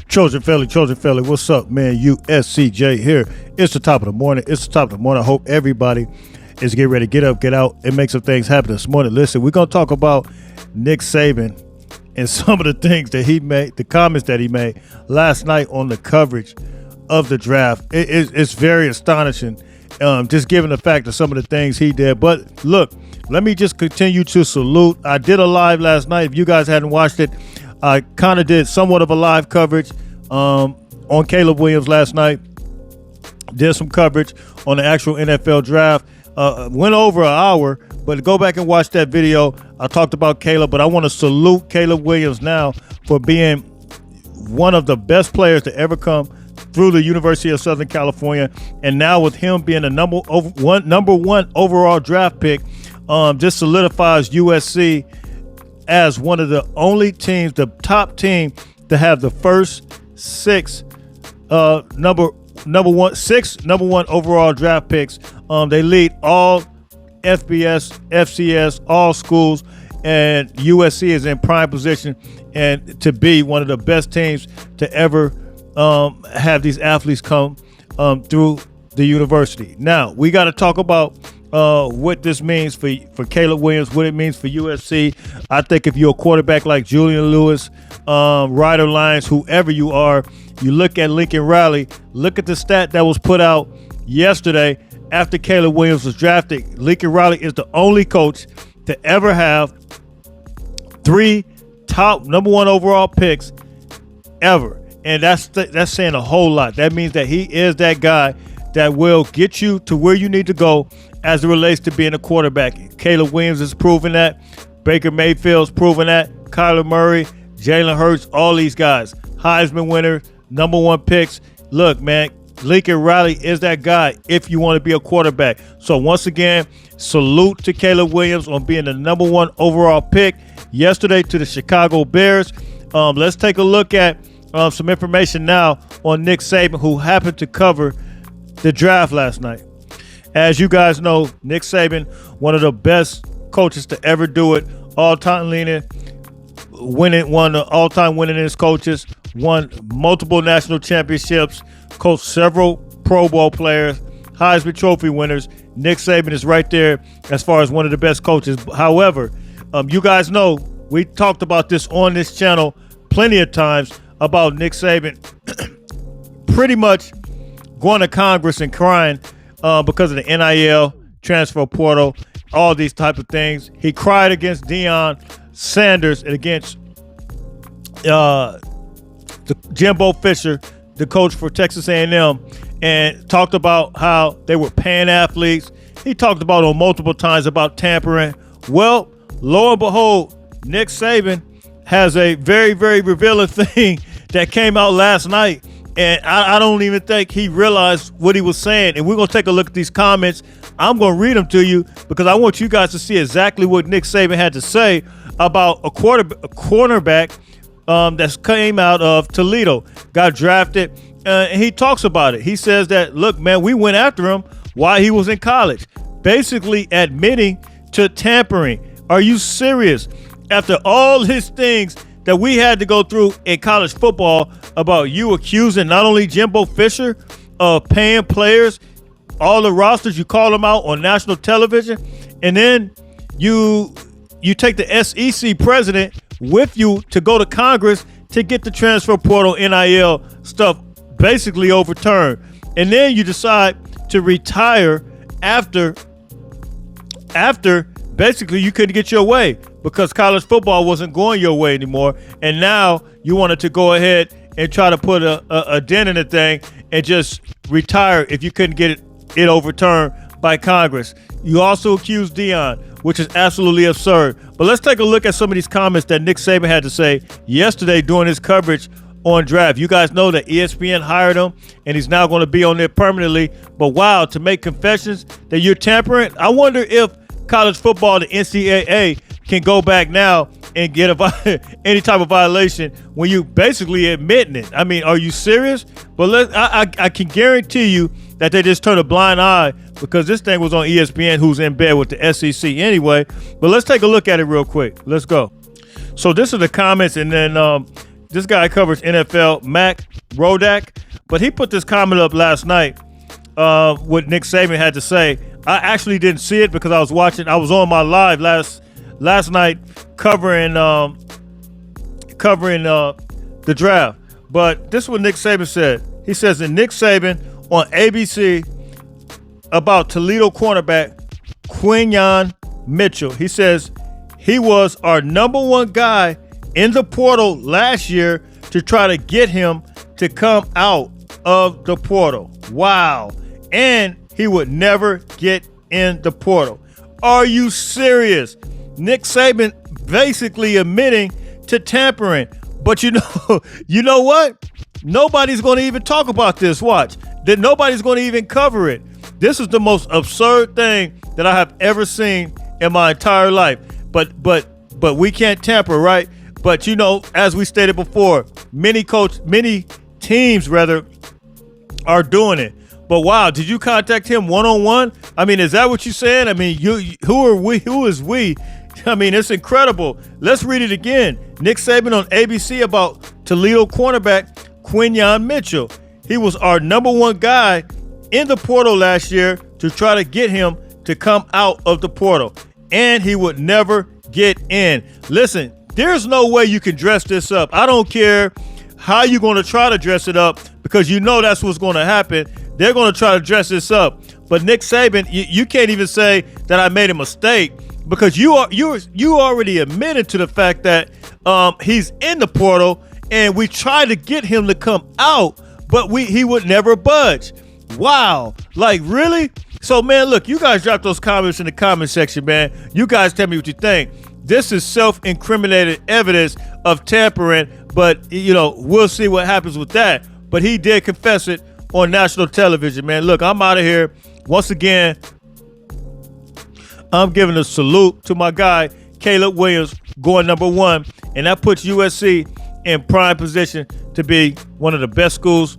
Trojan Philly, what's up, man? USCJ here. It's the top of the morning. I hope everybody is getting ready to get up, get out, and make some things happen this morning. Listen, we're going to talk about Nick Saban and some of the things that he made, the comments that he made last night on the coverage of the draft. It's very astonishing, just given the fact of some of the things he did. But look, let me just continue to salute. I did a live last night. If you guys hadn't watched it, I kind of did somewhat of a live coverage on Caleb Williams last night. Did some coverage on the actual NFL draft. Went over an hour, but go back and watch that video. I talked about Caleb, but I want to salute Caleb Williams now for being one of the best players to ever come through the University of Southern California. And now with him being a number one overall draft pick, just solidifies USC as one of the only teams, the top team, to have the first six number one overall draft picks. They lead all FBS, FCS, all schools, and USC is in prime position and to be one of the best teams to ever have these athletes come through the university. Now we got to talk about what this means for Caleb Williams, what it means for USC. I think if you're a quarterback like Julian Lewis, Ryder Lyons, whoever you are, you look at Lincoln Riley, look at the stat that was put out yesterday after Caleb Williams was drafted. Lincoln Riley is the only coach to ever have 3 top number one overall picks ever. And that's saying a whole lot. That means that he is that guy that will get you to where you need to go as it relates to being a quarterback. Caleb Williams has proven that. Baker Mayfield's proven that. Kyler Murray, Jalen Hurts, all these guys. Heisman winner, number one picks. Look, man, Lincoln Riley is that guy if you want to be a quarterback. So once again, salute to Caleb Williams on being the number one overall pick yesterday to the Chicago Bears. Let's take a look at some information now on Nick Saban, who happened to cover the draft last night. As you guys know, Nick Saban, one of the best coaches to ever do it, all-time leading, one of the all-time winningest coaches, won multiple national championships, coached several Pro Bowl players, Heisman Trophy winners. Nick Saban is right there as far as one of the best coaches. However, you guys know we talked about this on this channel plenty of times about Nick Saban pretty much going to Congress and crying because of the NIL, transfer portal, all these type of things. He cried against Deion Sanders and against Jimbo Fisher, the coach for Texas A&M, and talked about how they were paying athletes. He talked about on multiple times about tampering. Well, lo and behold, Nick Saban has a very, very revealing thing that came out last night. And I don't even think he realized what he was saying. And we're going to take a look at these comments. I'm going to read them to you because I want you guys to see exactly what Nick Saban had to say about a cornerback that came out of Toledo, got drafted. And he talks about it. He says that, look, man, we went after him while he was in college, basically admitting to tampering. Are you serious? After all his things that we had to go through in college football about you accusing not only Jimbo Fisher of paying players, all the rosters, you call them out on national television, and then you take the SEC president with you to go to Congress to get the transfer portal NIL stuff basically overturned. And then you decide to retire after basically you couldn't get your way because college football wasn't going your way anymore. And now you wanted to go ahead and try to put a dent in the thing and just retire if you couldn't get it overturned by Congress. You also accused Deion, which is absolutely absurd. But let's take a look at some of these comments that Nick Saban had to say yesterday during his coverage on draft. You guys know that ESPN hired him, and he's now going to be on there permanently. But wow, to make confessions that you're tampering, I wonder if college football, the NCAA, can go back now and get any type of violation when you basically admitting it. I mean, are you serious? But I can guarantee you that they just turned a blind eye because this thing was on ESPN, who's in bed with the SEC anyway. But let's take a look at it real quick. Let's go. So this are the comments, and then This guy covers NFL, Mac Rodak, but he put this comment up last night. What Nick Saban had to say. I actually didn't see it because I was watching. I was on my live last night covering the draft. But this is what Nick Saban said. He says that Nick Saban on ABC about Toledo cornerback Quinyon Mitchell. He says he was our number one guy in the portal last year to try to get him to come out of the portal. Wow. And he would never get in the portal. Are you serious? Nick Saban basically admitting to tampering. But you know what? Nobody's going to even talk about this. Watch. That nobody's going to even cover it. This is the most absurd thing that I have ever seen in my entire life. But we can't tamper, right? But as we stated before, many teams are doing it. But wow, did you contact him one-on-one? I mean, is that what you're saying? I mean, who is we? I mean, it's incredible. Let's read it again. Nick Saban on ABC about Toledo cornerback Quinyon Mitchell. He was our number one guy in the portal last year to try to get him to come out of the portal. And he would never get in. Listen, there's no way you can dress this up. I don't care how you're going to try to dress it up because that's what's going to happen. They're going to try to dress this up. But Nick Saban, you can't even say that I made a mistake because you already admitted to the fact that he's in the portal and we tried to get him to come out, but he would never budge. Wow. Like, really? So, man, look, you guys drop those comments in the comment section, man. You guys tell me what you think. This is self-incriminated evidence of tampering, but, we'll see what happens with that. But he did confess it on national television, man. Look, I'm out of here. Once again, I'm giving a salute to my guy, Caleb Williams, going number one. And that puts USC in prime position to be one of the best schools